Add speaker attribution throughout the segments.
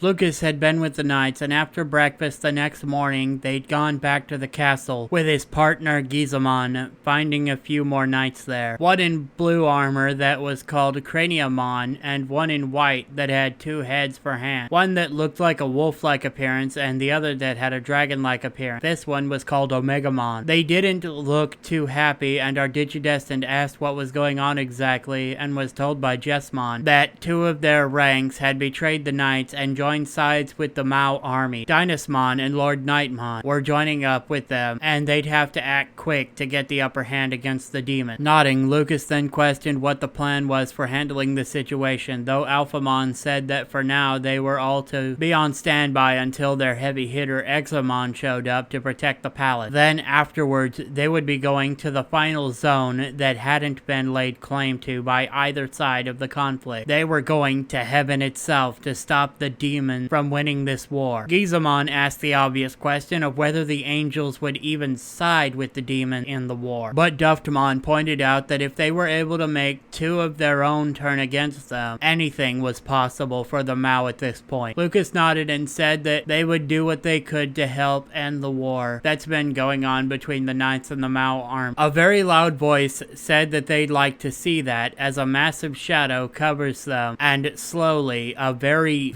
Speaker 1: Lucas had been with the knights, and after breakfast the next morning, they'd gone back to the castle with his partner Gizamon, finding a few more knights there. One in blue armor that was called Craniamon, and one in white that had 2 heads for hands. One that looked like a wolf-like appearance, and the other that had a dragon-like appearance. This one was called Omegamon. They didn't look too happy, and our Digidestined asked what was going on exactly, and was told by Jessmon that 2 of their ranks had betrayed the knights and joined sides with the Mao army. Dynasmon and Lord Nightmon were joining up with them, and they'd have to act quick to get the upper hand against the demon. Nodding, Lucas then questioned what the plan was for handling the situation, though Alphamon said that for now they were all to be on standby until their heavy hitter Examon showed up to protect the palace. Then afterwards, they would be going to the final zone that hadn't been laid claim to by either side of the conflict. They were going to heaven itself to stop the demon from winning this war. Gizamon asked the obvious question of whether the angels would even side with the demon in the war. But Duftmon pointed out that if they were able to make 2 of their own turn against them, anything was possible for the Mao at this point. Lucas nodded and said that they would do what they could to help end the war that's been going on between the Knights and the Mao army. A very loud voice said that they'd like to see that as a massive shadow covers them, and slowly a very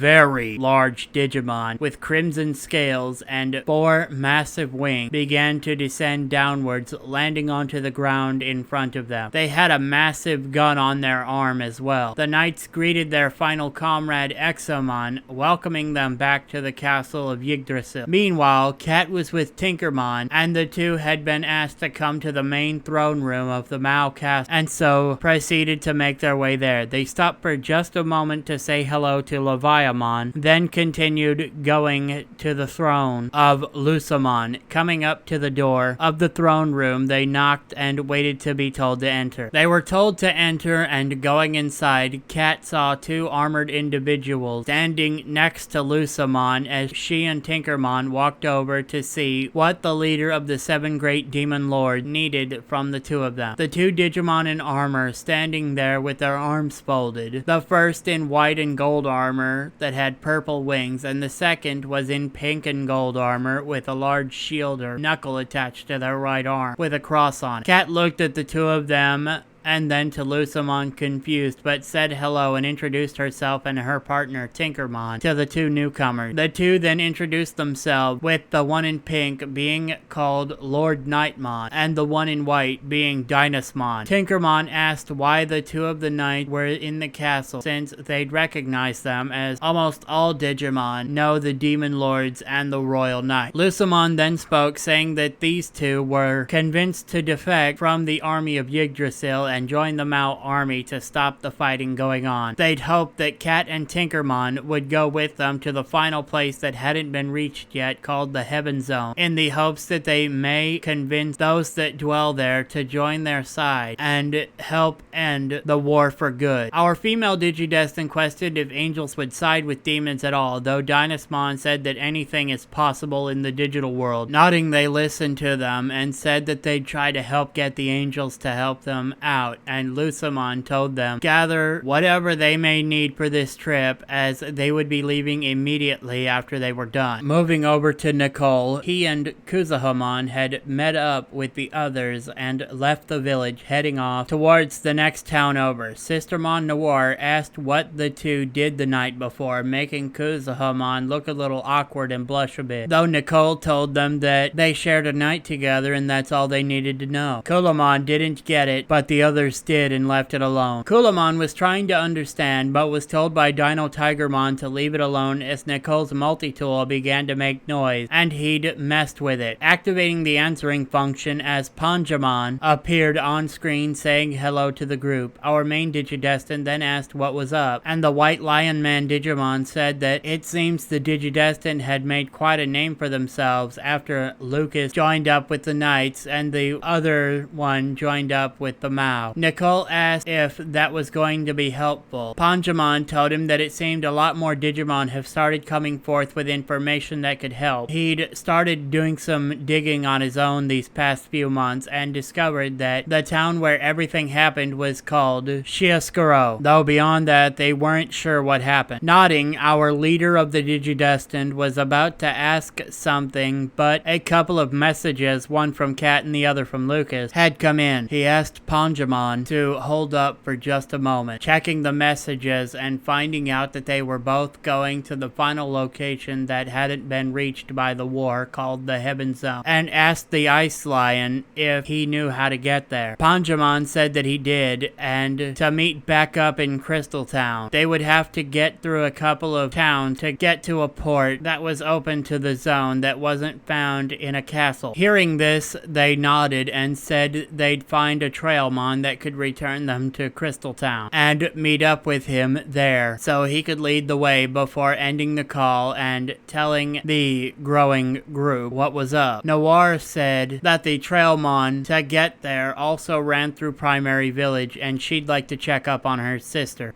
Speaker 1: large Digimon with crimson scales and 4 massive wings began to descend downwards, landing onto the ground in front of them. They had a massive gun on their arm as well. The knights greeted their final comrade Examon, welcoming them back to the castle of Yggdrasil. Meanwhile, Cat was with Tinkermon, and the 2 had been asked to come to the main throne room of the Mao castle, and so proceeded to make their way there. They stopped for just a moment to say hello to Leviamon, then continued going to the throne of Lusamon. Coming up to the door of the throne room, they knocked and waited to be told to enter. They were told to enter, and going inside, Cat saw 2 armored individuals standing next to Lusamon as she and Tinkermon walked over to see what the leader of the 7 great demon lords needed from the 2 of them. The 2 Digimon in armor standing there with their arms folded. The first in white and gold armor that had purple wings, and the second was in pink and gold armor with a large shield or knuckle attached to their right arm with a cross on it. Cat looked at the 2 of them and then to Lusamon, confused, but said hello and introduced herself and her partner Tinkermon to the 2 newcomers. The 2 then introduced themselves, with the one in pink being called Lord Nightmon and the one in white being Dynasmon. Tinkermon asked why the 2 of the knights were in the castle, since they'd recognize them, as almost all Digimon know the demon lords and the royal knight. Lusamon then spoke, saying that these 2 were convinced to defect from the army of Yggdrasil and join the Mao army to stop the fighting going on. They'd hoped that Cat and Tinkermon would go with them to the final place that hadn't been reached yet, called the Heaven Zone, in the hopes that they may convince those that dwell there to join their side and help end the war for good. Our female Digidestined questioned if angels would side with demons at all, though Dynasmon said that anything is possible in the digital world. Nodding, they listened to them and said that they'd try to help get the angels to help them out, and Lusamon told them gather whatever they may need for this trip, as they would be leaving immediately after they were done. Moving over to Nicole, he and Kuzahamon had met up with the others and left the village, heading off towards the next town over. Sistermon Noir asked what the 2 did the night before, making Kuzahamon look a little awkward and blush a bit, though Nicole told them that they shared a night together and that's all they needed to know. Kulamon didn't get it, but the others did and left it alone. Kulamon was trying to understand, but was told by Dino Tigermon to leave it alone as Nicole's multi-tool began to make noise, and he'd messed with it, activating the answering function as Panjamon appeared on screen saying hello to the group. Our main Digidestined then asked what was up, and the White Lion Man Digimon said that it seems the Digidestined had made quite a name for themselves after Lucas joined up with the Knights and the other one joined up with the Mao. now. Nicole asked if that was going to be helpful. Panjamon told him that it seemed a lot more Digimon have started coming forth with information that could help. He'd started doing some digging on his own these past few months and discovered that the town where everything happened was called Shiaskuro, though beyond that they weren't sure what happened. Nodding, our leader of the Digidestined was about to ask something, but a couple of messages, one from Kat and the other from Lucas, had come in. He asked Panjamon to hold up for just a moment, checking the messages and finding out that they were both going to the final location that hadn't been reached by the war, called the Heaven Zone, and asked the Ice Lion if he knew how to get there. Panjamon said that he did, and to meet back up in Crystal Town. They would have to get through a couple of towns to get to a port that was open to the zone that wasn't found in a castle. Hearing this, they nodded and said they'd find a Trailmon that could return them to Crystal Town and meet up with him there so he could lead the way before ending the call and telling the growing group what was up. Noir said that the Trailmon to get there also ran through Primary Village and she'd like to check up on her sister.